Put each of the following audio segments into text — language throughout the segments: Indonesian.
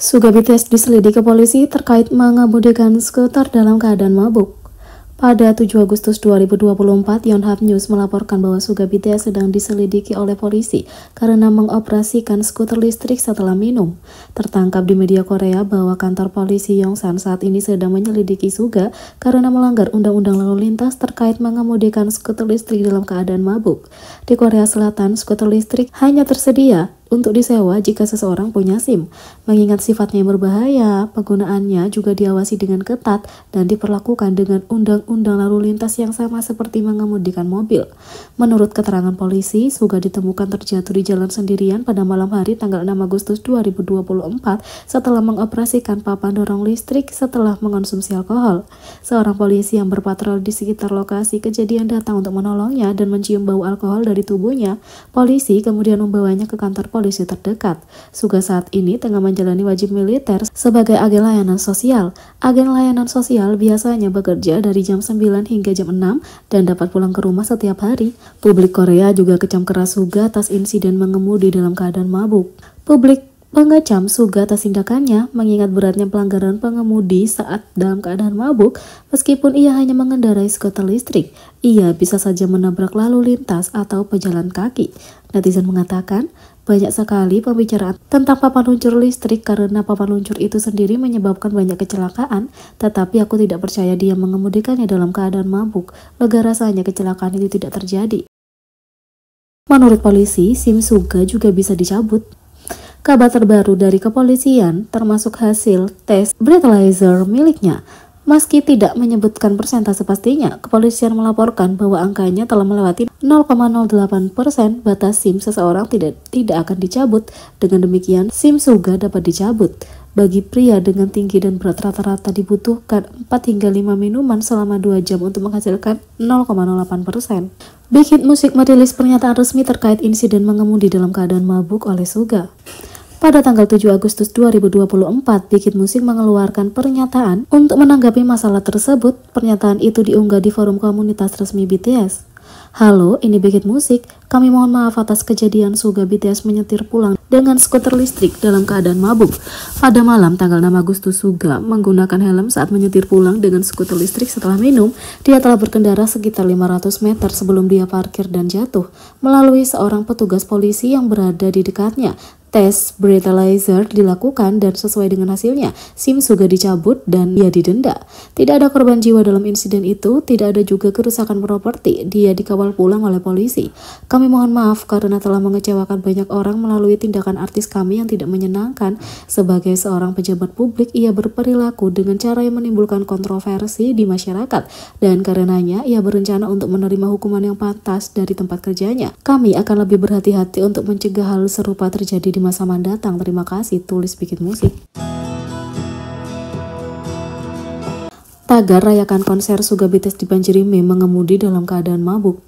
Suga BTS diselidiki polisi terkait mengemudikan skuter dalam keadaan mabuk. Pada 7 Agustus 2024, Yonhap News melaporkan bahwa Suga BTS sedang diselidiki oleh polisi karena mengoperasikan skuter listrik setelah minum. Tertangkap di media Korea bahwa kantor polisi Yongsan saat ini sedang menyelidiki Suga karena melanggar undang-undang lalu lintas terkait mengemudikan skuter listrik dalam keadaan mabuk. Di Korea Selatan, skuter listrik hanya tersedia untuk disewa jika seseorang punya SIM. Mengingat sifatnya yang berbahaya, penggunaannya juga diawasi dengan ketat dan diperlakukan dengan undang-undang lalu lintas yang sama seperti mengemudikan mobil. Menurut keterangan polisi, Suga ditemukan terjatuh di jalan sendirian pada malam hari tanggal 6 Agustus 2024 setelah mengoperasikan papan dorong listrik setelah mengonsumsi alkohol. Seorang polisi yang berpatroli di sekitar lokasi kejadian datang untuk menolongnya dan mencium bau alkohol dari tubuhnya. Polisi kemudian membawanya ke kantor polisi terdekat. Suga saat ini tengah menjalani wajib militer sebagai agen layanan sosial. Agen layanan sosial biasanya bekerja dari jam 9 hingga jam 6 dan dapat pulang ke rumah setiap hari. Publik Korea juga kecam keras Suga atas insiden mengemudi dalam keadaan mabuk. Publik mengecam Suga atas tindakannya mengingat beratnya pelanggaran pengemudi saat dalam keadaan mabuk. Meskipun ia hanya mengendarai skuter listrik, ia bisa saja menabrak lalu lintas atau pejalan kaki. Netizen mengatakan, banyak sekali pembicaraan tentang papan luncur listrik karena papan luncur itu sendiri menyebabkan banyak kecelakaan, tetapi aku tidak percaya dia mengemudikannya dalam keadaan mabuk. Lega rasanya kecelakaan itu tidak terjadi. Menurut polisi, SIM Suga juga bisa dicabut. Kabar terbaru dari kepolisian termasuk hasil tes breathalyzer miliknya. Meski tidak menyebutkan persentase pastinya, kepolisian melaporkan bahwa angkanya telah melewati 0,08% batas SIM seseorang tidak akan dicabut. Dengan demikian, SIM Suga dapat dicabut. Bagi pria dengan tinggi dan berat rata-rata dibutuhkan 4 hingga 5 minuman selama 2 jam untuk menghasilkan 0,08%. Big Hit Music merilis pernyataan resmi terkait insiden mengemudi dalam keadaan mabuk oleh Suga. Pada tanggal 7 Agustus 2024, Big Hit Music mengeluarkan pernyataan untuk menanggapi masalah tersebut. Pernyataan itu diunggah di forum komunitas resmi BTS. Halo, ini Big Hit Music. Kami mohon maaf atas kejadian Suga BTS menyetir pulang dengan skuter listrik dalam keadaan mabuk. Pada malam tanggal 6 Agustus, Suga menggunakan helm saat menyetir pulang dengan skuter listrik setelah minum. Dia telah berkendara sekitar 500 meter sebelum dia parkir dan jatuh melalui seorang petugas polisi yang berada di dekatnya. Tes breathalyzer dilakukan dan sesuai dengan hasilnya, SIM Suga dicabut dan ia didenda. Tidak ada korban jiwa dalam insiden itu, tidak ada juga kerusakan properti. Dia dikawal pulang oleh polisi. Kami mohon maaf karena telah mengecewakan banyak orang melalui tindakan artis kami yang tidak menyenangkan. Sebagai seorang pejabat publik, ia berperilaku dengan cara yang menimbulkan kontroversi di masyarakat dan karenanya ia berencana untuk menerima hukuman yang pantas dari tempat kerjanya. Kami akan lebih berhati-hati untuk mencegah hal serupa terjadi di masa mendatang. Terima kasih, tulis Big Hit Music. Tagar rayakan konser Suga BTS dibanjiri meme mengemudi dalam keadaan mabuk.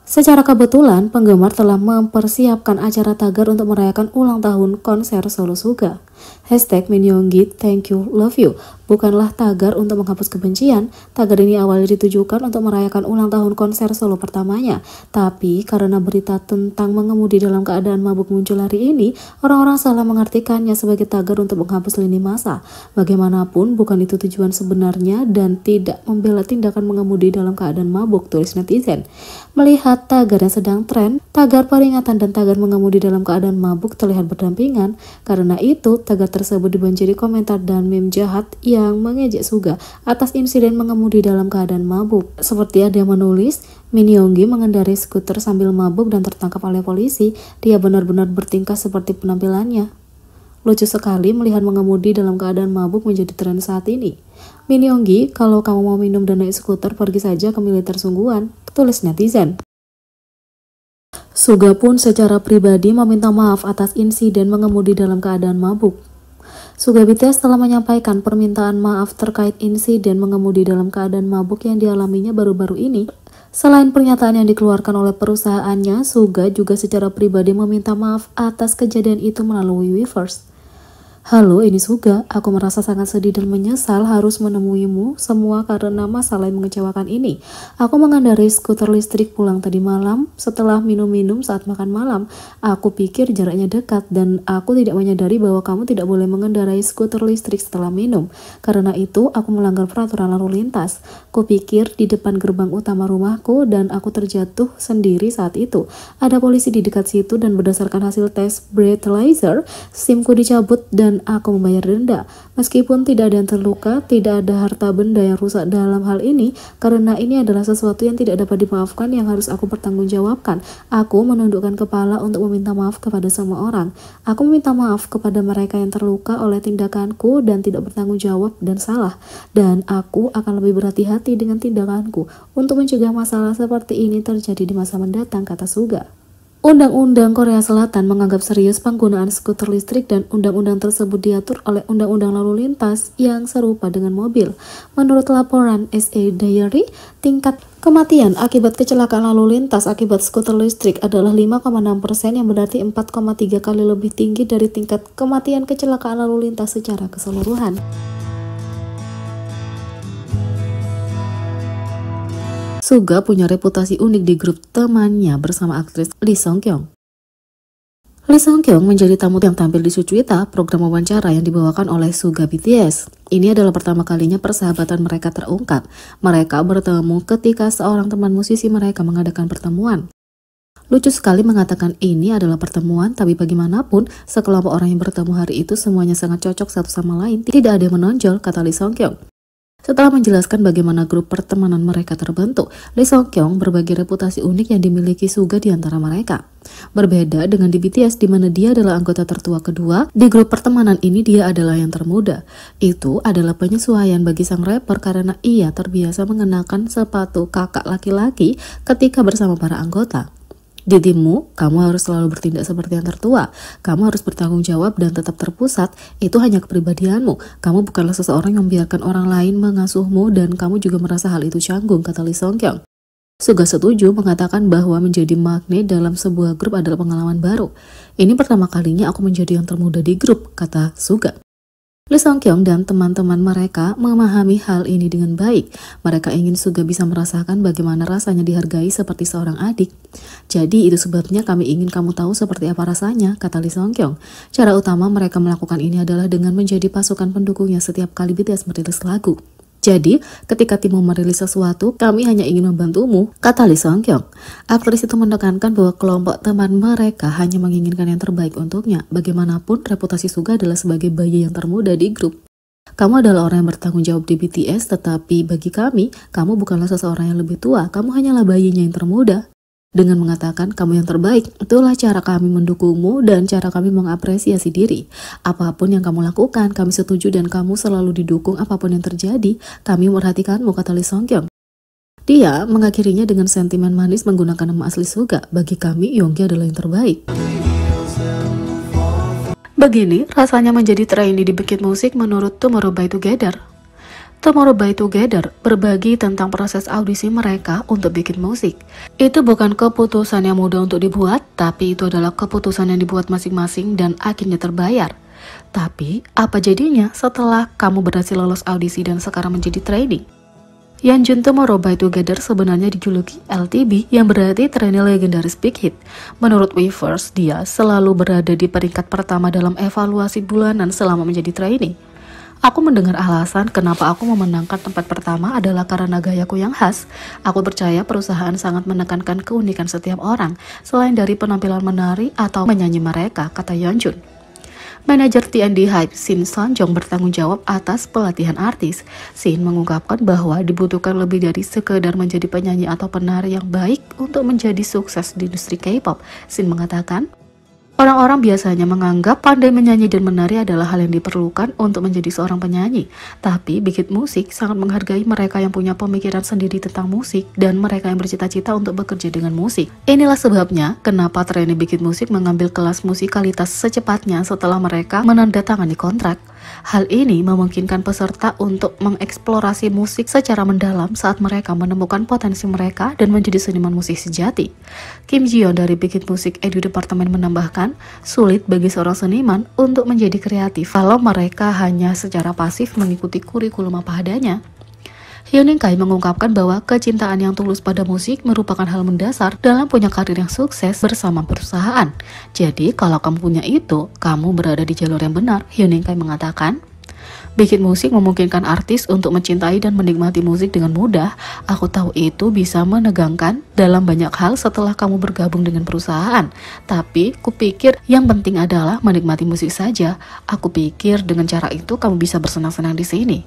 Secara kebetulan, penggemar telah mempersiapkan acara tagar untuk merayakan ulang tahun konser solo Suga. #Minyoongi thank you love you bukanlah tagar untuk menghapus kebencian. Tagar ini awalnya ditujukan untuk merayakan ulang tahun konser solo pertamanya. Tapi karena berita tentang mengemudi dalam keadaan mabuk muncul hari ini, orang-orang salah mengartikannya sebagai tagar untuk menghapus lini masa. Bagaimanapun, bukan itu tujuan sebenarnya dan tidak membela tindakan mengemudi dalam keadaan mabuk, tulis netizen. Melihat tagar yang sedang tren, tagar peringatan dan tagar mengemudi dalam keadaan mabuk terlihat berdampingan. Karena itu, tagar tersebut dibanjiri komentar dan meme jahat yang mengejek Suga atas insiden mengemudi dalam keadaan mabuk. Seperti ada yang menulis, Minyoongi mengendarai skuter sambil mabuk dan tertangkap oleh polisi. Dia benar-benar bertingkah seperti penampilannya. Lucu sekali melihat mengemudi dalam keadaan mabuk menjadi tren saat ini. Minyoongi, kalau kamu mau minum dan naik skuter, pergi saja ke militer sungguhan, tulis netizen. Suga pun secara pribadi meminta maaf atas insiden mengemudi dalam keadaan mabuk. Suga BTS telah menyampaikan permintaan maaf terkait insiden mengemudi dalam keadaan mabuk yang dialaminya baru-baru ini. Selain pernyataan yang dikeluarkan oleh perusahaannya, Suga juga secara pribadi meminta maaf atas kejadian itu melalui Weverse. Halo, ini Suga. Aku merasa sangat sedih dan menyesal harus menemuimu semua karena masalah yang mengecewakan ini. Aku mengendarai skuter listrik pulang tadi malam setelah minum-minum saat makan malam. Aku pikir jaraknya dekat dan aku tidak menyadari bahwa kamu tidak boleh mengendarai skuter listrik setelah minum. Karena itu, aku melanggar peraturan lalu lintas. Kupikir di depan gerbang utama rumahku dan aku terjatuh sendiri saat itu. Ada polisi di dekat situ dan berdasarkan hasil tes breathalyzer, SIM-ku dicabut dan aku membayar denda. Meskipun tidak ada yang terluka, tidak ada harta benda yang rusak dalam hal ini, karena ini adalah sesuatu yang tidak dapat dimaafkan yang harus aku pertanggungjawabkan. Aku menundukkan kepala untuk meminta maaf kepada semua orang. Aku meminta maaf kepada mereka yang terluka oleh tindakanku dan tidak bertanggung jawab dan salah. Dan aku akan lebih berhati-hati dengan tindakanku untuk mencegah masalah seperti ini terjadi di masa mendatang, kata Suga. Undang-undang Korea Selatan menganggap serius penggunaan skuter listrik dan undang-undang tersebut diatur oleh undang-undang lalu lintas yang serupa dengan mobil. Menurut laporan SA Diary, tingkat kematian akibat kecelakaan lalu lintas akibat skuter listrik adalah 5,6% yang berarti 4,3 kali lebih tinggi dari tingkat kematian kecelakaan lalu lintas secara keseluruhan. Suga punya reputasi unik di grup temannya bersama aktris Lee Song Kyung. Lee Song Kyung menjadi tamu yang tampil di Suchwita, program wawancara yang dibawakan oleh Suga BTS. Ini adalah pertama kalinya persahabatan mereka terungkap. Mereka bertemu ketika seorang teman musisi mereka mengadakan pertemuan. Lucu sekali mengatakan ini adalah pertemuan, tapi bagaimanapun, sekelompok orang yang bertemu hari itu semuanya sangat cocok satu sama lain. Tidak ada yang menonjol, kata Lee Song Kyung. Setelah menjelaskan bagaimana grup pertemanan mereka terbentuk, Lee Song Kyung berbagi reputasi unik yang dimiliki Suga di antara mereka. Berbeda dengan di BTS di mana dia adalah anggota tertua kedua, di grup pertemanan ini dia adalah yang termuda. Itu adalah penyesuaian bagi sang rapper karena ia terbiasa mengenakan sepatu kakak laki-laki ketika bersama para anggota. Di timmu, kamu harus selalu bertindak seperti yang tertua. Kamu harus bertanggung jawab dan tetap terpusat. Itu hanya kepribadianmu. Kamu bukanlah seseorang yang membiarkan orang lain mengasuhmu dan kamu juga merasa hal itu canggung, kata Lee Song Kyung. Suga setuju mengatakan bahwa menjadi magnet dalam sebuah grup adalah pengalaman baru. Ini pertama kalinya aku menjadi yang termuda di grup, kata Suga. Lee Song Kyung dan teman-teman mereka memahami hal ini dengan baik. Mereka ingin Suga bisa merasakan bagaimana rasanya dihargai seperti seorang adik. Jadi itu sebabnya kami ingin kamu tahu seperti apa rasanya, kata Lee Song Kyung. Cara utama mereka melakukan ini adalah dengan menjadi pasukan pendukungnya setiap kali BTS merilis lagu. Jadi, ketika timmu merilis sesuatu, kami hanya ingin membantumu, kata Lee Song Kyung. Aktris itu menekankan bahwa kelompok teman mereka hanya menginginkan yang terbaik untuknya. Bagaimanapun, reputasi Suga adalah sebagai bayi yang termuda di grup. Kamu adalah orang yang bertanggung jawab di BTS, tetapi bagi kami, kamu bukanlah seseorang yang lebih tua, kamu hanyalah bayinya yang termuda. Dengan mengatakan kamu yang terbaik, itulah cara kami mendukungmu dan cara kami mengapresiasi diri. Apapun yang kamu lakukan, kami setuju dan kamu selalu didukung apapun yang terjadi. Kami memperhatikanmu, kata Lee Song Kyung. Dia mengakhirinya dengan sentimen manis menggunakan nama asli Suga. Bagi kami, Yonggi adalah yang terbaik. Begini rasanya menjadi trainee di Bikin Musik menurut Tomorrow By Together. Tomorrow By Together berbagi tentang proses audisi mereka untuk bikin musik. Itu bukan keputusan yang mudah untuk dibuat, tapi itu adalah keputusan yang dibuat masing-masing dan akhirnya terbayar. Tapi, apa jadinya setelah kamu berhasil lolos audisi dan sekarang menjadi trainee? Yeonjun Tomorrow By Together sebenarnya dijuluki LTB yang berarti trainee legendaris Big Hit. Menurut Weverse, dia selalu berada di peringkat pertama dalam evaluasi bulanan selama menjadi trainee. Aku mendengar alasan kenapa aku memenangkan tempat pertama adalah karena gayaku yang khas. Aku percaya perusahaan sangat menekankan keunikan setiap orang, selain dari penampilan menari atau menyanyi mereka, kata Yeonjun. Manajer TND Hype, Shin Sonjong bertanggung jawab atas pelatihan artis. Shin mengungkapkan bahwa dibutuhkan lebih dari sekedar menjadi penyanyi atau penari yang baik untuk menjadi sukses di industri K-pop. Shin mengatakan, orang-orang biasanya menganggap pandai menyanyi dan menari adalah hal yang diperlukan untuk menjadi seorang penyanyi. Tapi Bikin Musik sangat menghargai mereka yang punya pemikiran sendiri tentang musik dan mereka yang bercita-cita untuk bekerja dengan musik. Inilah sebabnya kenapa trainee Bikin Musik mengambil kelas musikalitas secepatnya setelah mereka menandatangani kontrak. Hal ini memungkinkan peserta untuk mengeksplorasi musik secara mendalam saat mereka menemukan potensi mereka dan menjadi seniman musik sejati. Kim Ji-yeon dari Bikin Musik Edu Departemen menambahkan, sulit bagi seorang seniman untuk menjadi kreatif kalau mereka hanya secara pasif mengikuti kurikulum apa adanya. Hyuning Kai mengungkapkan bahwa kecintaan yang tulus pada musik merupakan hal mendasar dalam punya karir yang sukses bersama perusahaan. Jadi kalau kamu punya itu, kamu berada di jalur yang benar, Hyuning Kai mengatakan. Bikin musik memungkinkan artis untuk mencintai dan menikmati musik dengan mudah. Aku tahu itu bisa menegangkan dalam banyak hal setelah kamu bergabung dengan perusahaan. Tapi, kupikir yang penting adalah menikmati musik saja. Aku pikir dengan cara itu kamu bisa bersenang-senang di sini.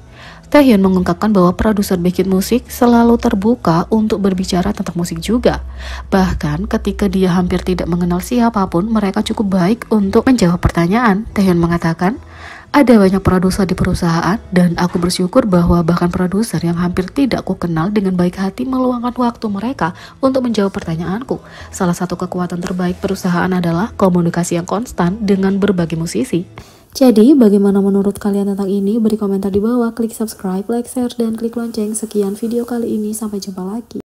Taehyun mengungkapkan bahwa produser bikin musik selalu terbuka untuk berbicara tentang musik juga. Bahkan ketika dia hampir tidak mengenal siapapun, mereka cukup baik untuk menjawab pertanyaan. Taehyun mengatakan, ada banyak produser di perusahaan dan aku bersyukur bahwa bahkan produser yang hampir tidak ku kenal dengan baik hati meluangkan waktu mereka untuk menjawab pertanyaanku. Salah satu kekuatan terbaik perusahaan adalah komunikasi yang konstan dengan berbagai musisi. Jadi, bagaimana menurut kalian tentang ini? Beri komentar di bawah, klik subscribe, like, share, dan klik lonceng. Sekian video kali ini, sampai jumpa lagi.